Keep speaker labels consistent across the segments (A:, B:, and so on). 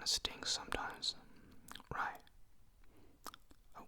A: stinks sometimes. Right. Oh.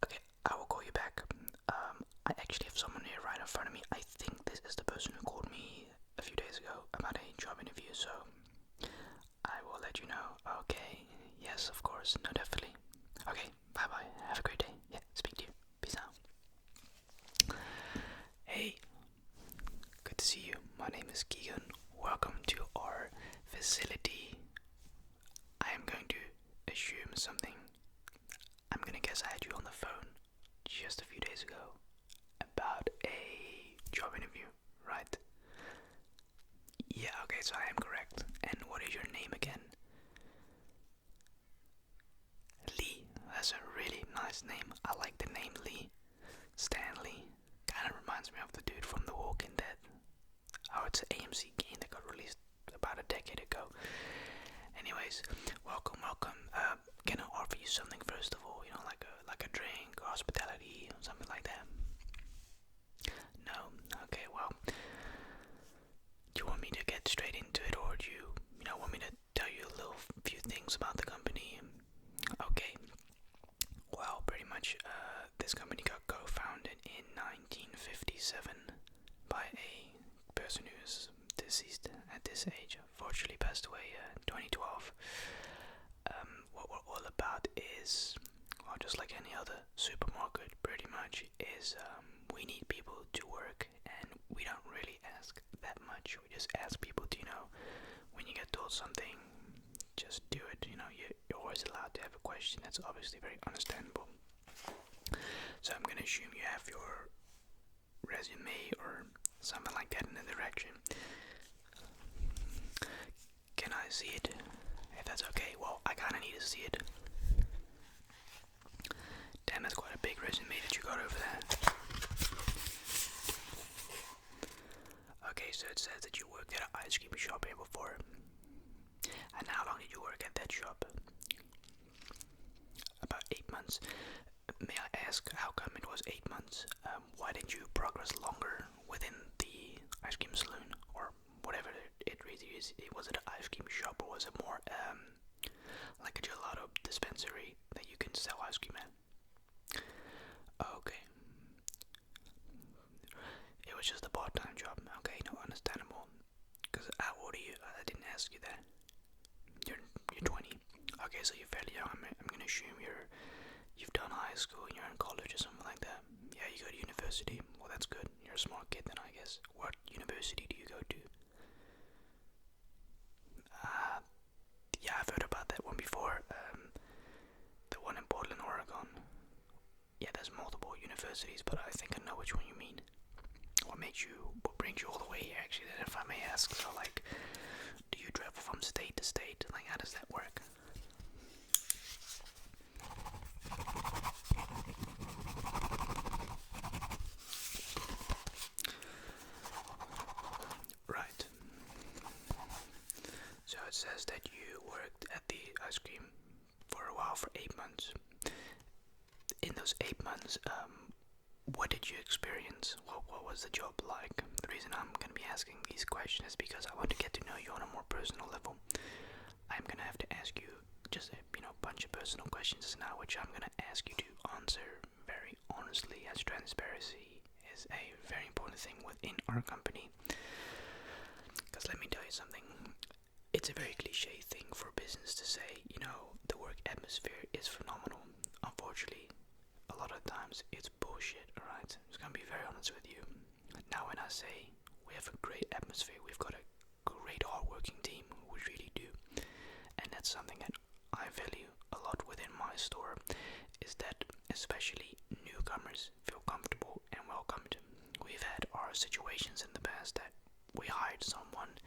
A: Okay, I will call you back. I actually have someone here right in front of me. I think this is the person who called me a few days ago about a job interview, so I will let you know. Okay. Yes, of course. No, definitely. Okay, bye bye. Have a great day. Yeah, speak to you. Peace out. Hey, good to see you. My name is Keegan. Welcome to our facility. I am going to assume something. I'm gonna guess I had you on the phone just a few days ago about a job interview, right? Yeah, okay, so I am correct. And what is your name again? Lee. That's a really nice name. I like the name Lee. Stanley. Kinda reminds me of the dude from The Walking Dead. Oh, it's an AMC game that got released about a decade ago. Anyways, welcome. Can I offer you something first of all? You know, like a drink, or hospitality, or something like that. No. Okay. Well, do you want me to get straight into it, or do you want me to tell you a little few things about the company? Okay. Well, pretty much, this company got co-founded in 1957 by a person who is deceased at this age. Unfortunately, passed away in 2012. What we're all about is, well, just like any other supermarket, pretty much, is we need people to work, and we don't really ask that much. We just ask people to, when you get told something, just do it. You're always allowed to have a question. That's obviously very understandable. So I'm gonna assume you have your resume or something like that in the direction. Can I see it? If that's okay. Well, I kinda need to see it. Damn, that's quite a big resume that you got over there. Okay, so it says that you worked at an ice cream shop here before. And how long did you work at that shop? About 8 months. May I ask how come it was 8 months? Why didn't you progress longer within the ice cream saloon, or whatever it really is? Was it an ice cream shop, or was it more like a gelato dispensary that you can sell ice cream at? Okay. It was just a part-time job. Okay, no, understandable. Because how old are you? I didn't ask you that. You're 20. Okay, so you're fairly young. I'm gonna assume you've done high school and you're in college or something like that. Yeah, you go to university. Well, that's good. You're a smart kid then, I guess. What university do you go to? Yeah, I've heard about that one before. The one in Portland, Oregon. Yeah, there's multiple universities, but I think I know which one you mean. What brings you all the way here, actually, then, if I may ask? So, like, do you travel from state to state? Like, how does that work? Right. So it says that you worked at the ice cream for a while, for 8 months. In those 8 months, what did you experience? What was the job like? The reason I'm going to be asking these questions is because I want to get to know you on a more personal level. I'm going to have to ask you just a bunch of personal questions now, which I'm going to ask you to answer very honestly, as transparency is a very important thing within our company. Because let me tell you something, it's a very cliche thing for business to say, the work atmosphere is phenomenal. Unfortunately, a lot of times it's bullshit, alright? I'm just gonna be very honest with you. Now when I say we have a great atmosphere, we've got a great hardworking team, we really do. And that's something that I value a lot within my store, is that especially newcomers feel comfortable and welcomed. We've had our situations in the past that we hired someone,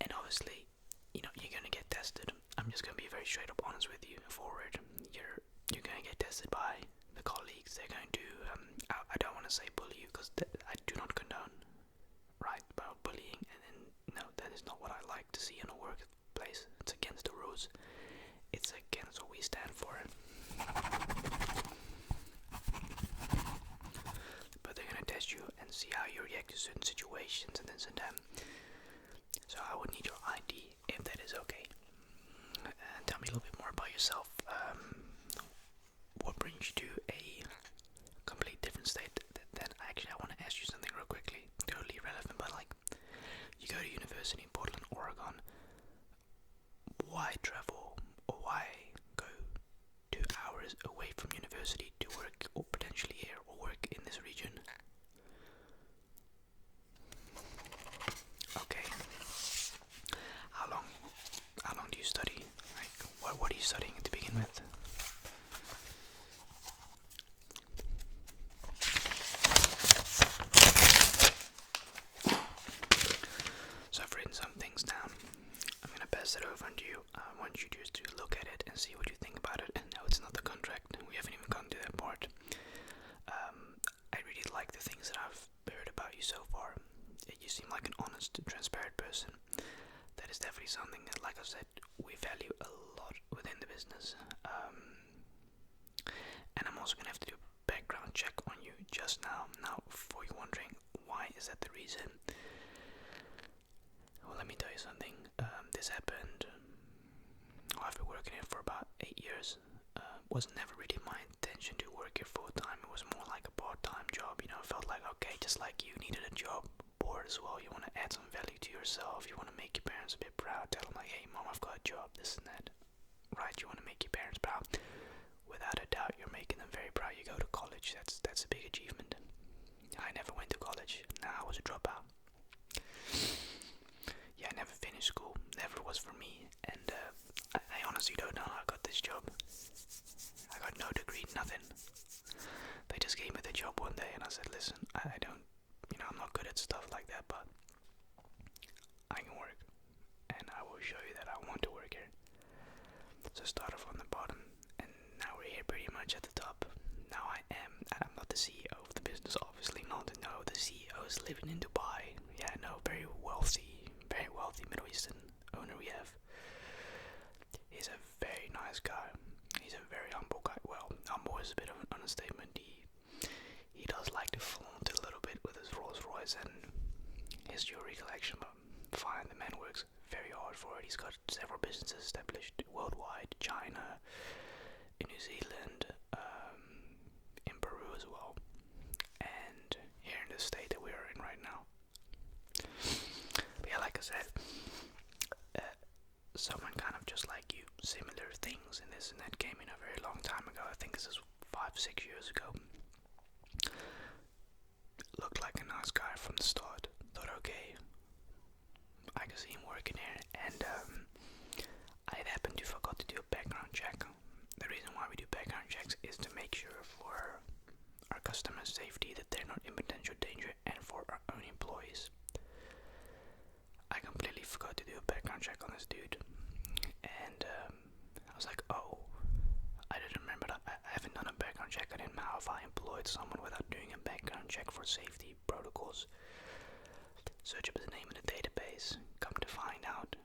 A: and obviously, you're gonna get tested. I'm just gonna be very straight up honest with you. Forward, you're gonna get tested by the colleagues. They're going to I don't want to say bully you, because I do not condone about bullying, and no, that is not what I like to see in a workplace. It's against the rules. It's against what we stand for. But they're gonna test you and see how you react to certain situations and this and that. So I would need your ID, if that is okay. travel or why go 2 hours away from university to work or potentially here or work in this region? Okay. How long do you study? Like what are you studying to begin with? So I've written some things down. I'm gonna pass it over to you. I want you just to look at it and see what you think about it. And no, it's not the contract. We haven't even gone to that part. I really like the things that I've heard about you so far. You seem like an honest, transparent person. That is definitely something that, like I said, we value a lot within the business. And I'm also gonna have to do a background check on you just now. Now, for you wondering why is that the reason? Well, let me tell you something. This happened. I've been working here for about 8 years. Was never really my intention to work here full time. It was more like a part-time job. You know, I felt like, okay, just like you needed a job, bored as well. You want to add some value to yourself. You want to make your parents a bit proud. Tell them like, hey, mom, I've got a job. This and that. Right? You want to make your parents proud. Without a doubt, you're making them very proud. You go to college. That's a big achievement. I never went to college. Nah, I was a dropout. Yeah, I never finished school. Never was for me. And I honestly don't know how I got this job. I got no degree, nothing. They just gave me the job one day and I said, listen, I don't, I'm not good at stuff like that, but I can work. And I will show you that I want to work here. So start off on the bottom and now we're here pretty much at the top. Now I'm not the CEO of the business, obviously not. No, the CEO is living in Dubai. Yeah, no, very wealthy Middle Eastern owner we have. He's a very nice guy. He's a very humble guy. Well, humble is a bit of an understatement. He does like to flaunt a little bit with his Rolls Royce and his jewelry collection, but fine, the man works very hard for it. He's got several businesses established worldwide, China, in New Zealand, in Peru as well, and here in the state that we are in right now. But yeah, like I said, someone kind of just like you, similar things in this and that came in a very long time ago. I think this is 5-6 years ago. Looked like a nice guy from the start. Thought, okay, I can see him working here. And I happened to forgot to do a background check. The reason why we do background checks is to make sure for our customers' safety that they're not in potential danger, and for our own employees. I completely forgot to do a background check on this dude, and I was like, oh, I didn't remember that. I haven't done a background check. I didn't know how if I employed someone without doing a background check for safety protocols. Search up his name in the database. Come to find out,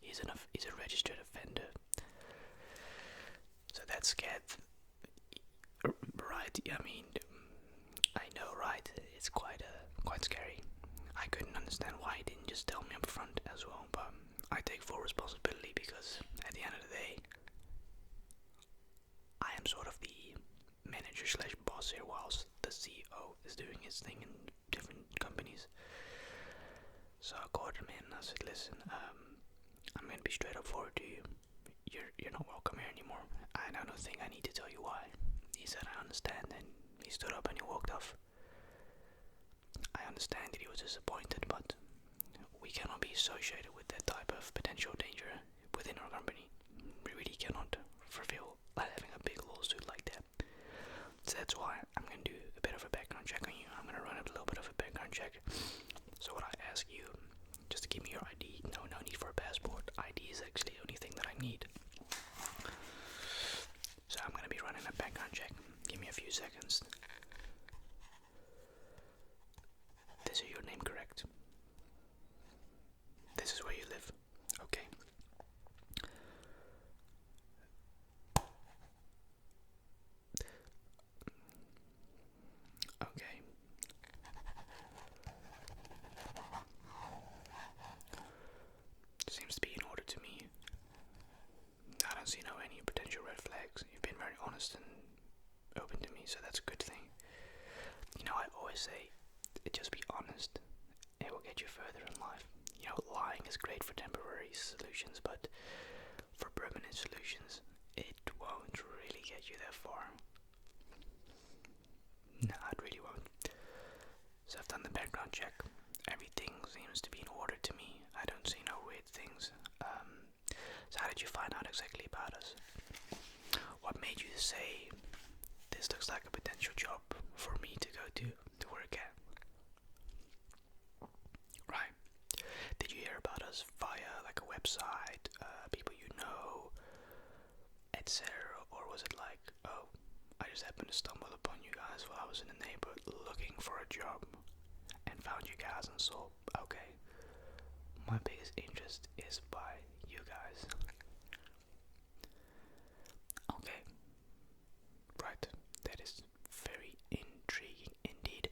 A: he's a registered offender. So that scared, right? I mean, I know, right? It's quite scary. I couldn't understand why he didn't just tell me up front as well, but I take full responsibility because at the end of the day, I am sort of the manager slash boss here, whilst the CEO is doing his thing in different companies. So I called him in and I said, listen, I'm going to be straight up forward to you. You're not welcome here anymore. I don't think I need to tell you why. He said, I understand, and he stood up and he walked off. I understand that he was disappointed, but we cannot be associated with that type of potential danger within our company. We really cannot fulfill having a big lawsuit like that. So that's why I'm going to do a bit of a background check on you. I'm going to run a little bit of a background check. So what I ask you, just to give me your ID. No need for a passport. ID is actually the only thing that I need. So I'm going to be running a background check. Give me a few seconds. This is your name, correct? This is where you live. Okay. Okay. Seems to be in order to me. I don't see any potential red flags. You've been very honest and open to me, so that's a good thing. I always say, just be honest. It will get you further in life. Lying is great for temporary solutions, but permanent solutions, it won't really get you that far. No, it really won't. So I've done the background check. Everything seems to be in order to me. I don't see no weird things. So how did you find out exactly about us? What made you say this looks like a potential job for me to go to work at? Right. Did you hear about us via like a website, people you know, etc.? Or was it like, oh, I just happened to stumble upon you guys while I was in the neighborhood looking for a job and found you guys and saw, okay, my biggest interest is by you guys. Okay, right, that is very intriguing indeed.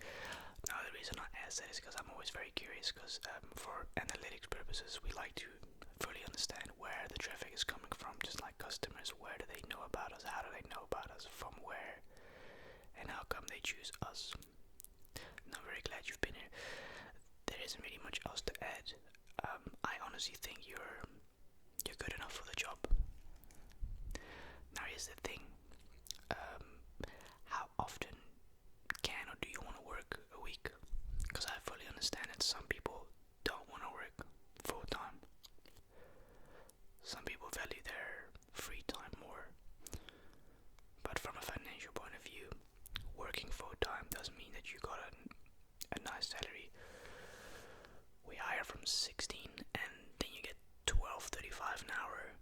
A: Now the reason I ask that is because I'm always very curious, because for analytics purposes we like to fully understand where the traffic is coming from, just like customers. Where do they know about us? How do they know about us? From where? And how come they choose us? And I'm very glad you've been here. There isn't really much else to add. I honestly think you're good enough for the job. Now here's the thing. How often can or do you want to work a week? Because I fully understand that some people don't want to work full time. Some people value their free time more. But from a financial point of view, working full time does mean that you got a nice salary. We hire from 16 and then you get 12.35 an hour,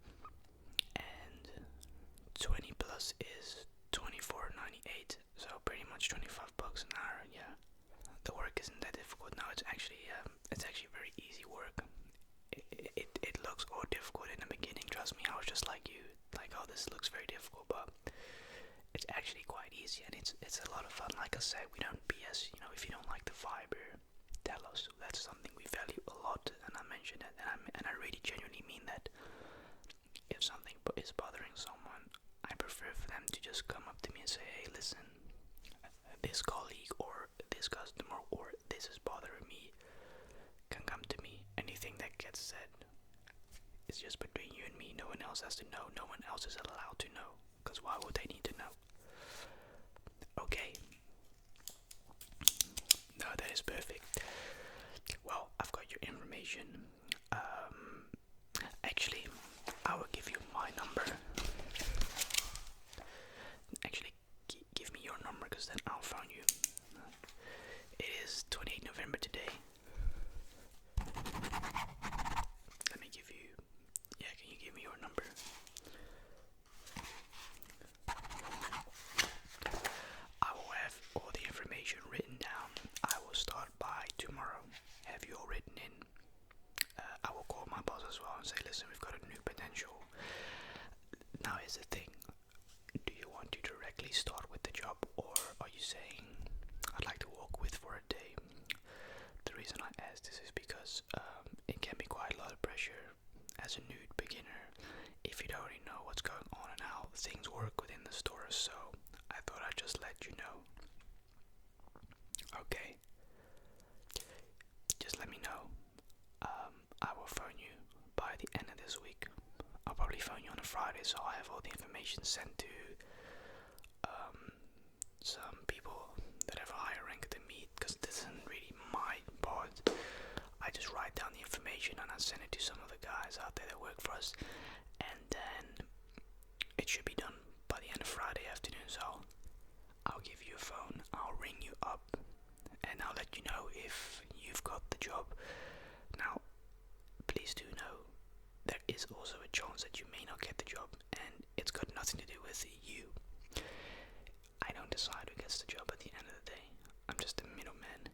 A: and 20 plus is 24.98, so pretty much 25 bucks an hour. Yeah, the work isn't that difficult. Now it's actually very easy work. It looks all difficult in the beginning, trust me. I was just like you, like, oh, this looks very difficult, but it's actually quite easy, and it's a lot of fun. Like I said, we don't BS. If you don't like the fiber, tell us. That's something we value a lot, and I mentioned it, and I really genuinely mean that. If something is bothering someone, I prefer for them to just come up to me and say, hey, listen, this colleague or this customer or this is bothering me, can come to me. Anything that gets said is just between you and me. No one else has to know. No one else is allowed to know, because why would they need to know? Okay. No, that is perfect. Well, I've got your information. Actually, I will give you my number. Actually, give me your number, because then I'll phone you. It is 28 November today. Let me give you... Yeah, can you give me your number? I will have all the information written down. I will start by tomorrow. Have you all written in? I will call my boss as well and say, listen, we've got a new potential. Now here's the thing. Do you want to directly start with the job, or are you saying, I'd like to walk with for a day? The reason I ask this is because it can be quite a lot of pressure as a new beginner if you don't really know what's going on and how things work within the store. So I thought I'd just let you know. Okay. Just let me know. I will phone you by the end of this week. I'll probably phone you on a Friday, so I have all the information sent to some people that have a higher rank than me, because this isn't really my part. I just write down the information and I send it to some of the guys out there that work for us, and then it should be done by the end of Friday afternoon. So I'll give you a phone, I'll ring you up, and I'll let you know if you've got the job. Now, please do know there is also a chance that you may not get the job, and it's got nothing to do with you. I don't decide who gets the job at the end of the day. I'm just a middleman.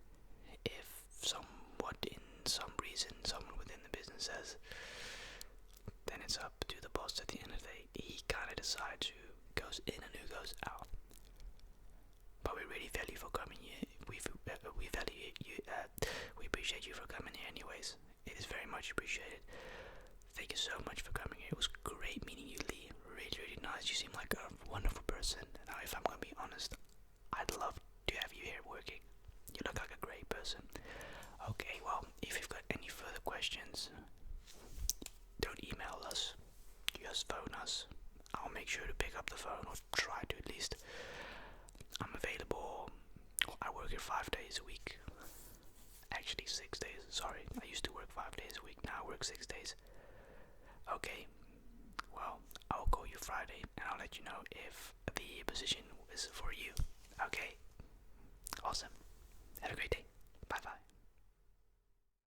A: If somewhat in some reason someone within the business says, then it's up to the boss at the end of the day. He kind of decides who goes in and who goes out. But we really value for coming here. We value you. We appreciate you for coming here anyways. It is very much appreciated. Thank you so much for coming here. It was great meeting you, Lee. Really, really nice. You seem like a wonderful person. Now, if I'm going to be honest, I'd love to have you here working. You look like a great person. Okay, well, if you've got any further questions, don't email us. just phone us. I'll make sure to pick up the phone, or try to at least. I'm available. I work here 5 days a week. Actually 6 days, sorry. I used to work 5 days a week, now I work 6 days. Okay, well, I'll call you Friday and I'll let you know if the position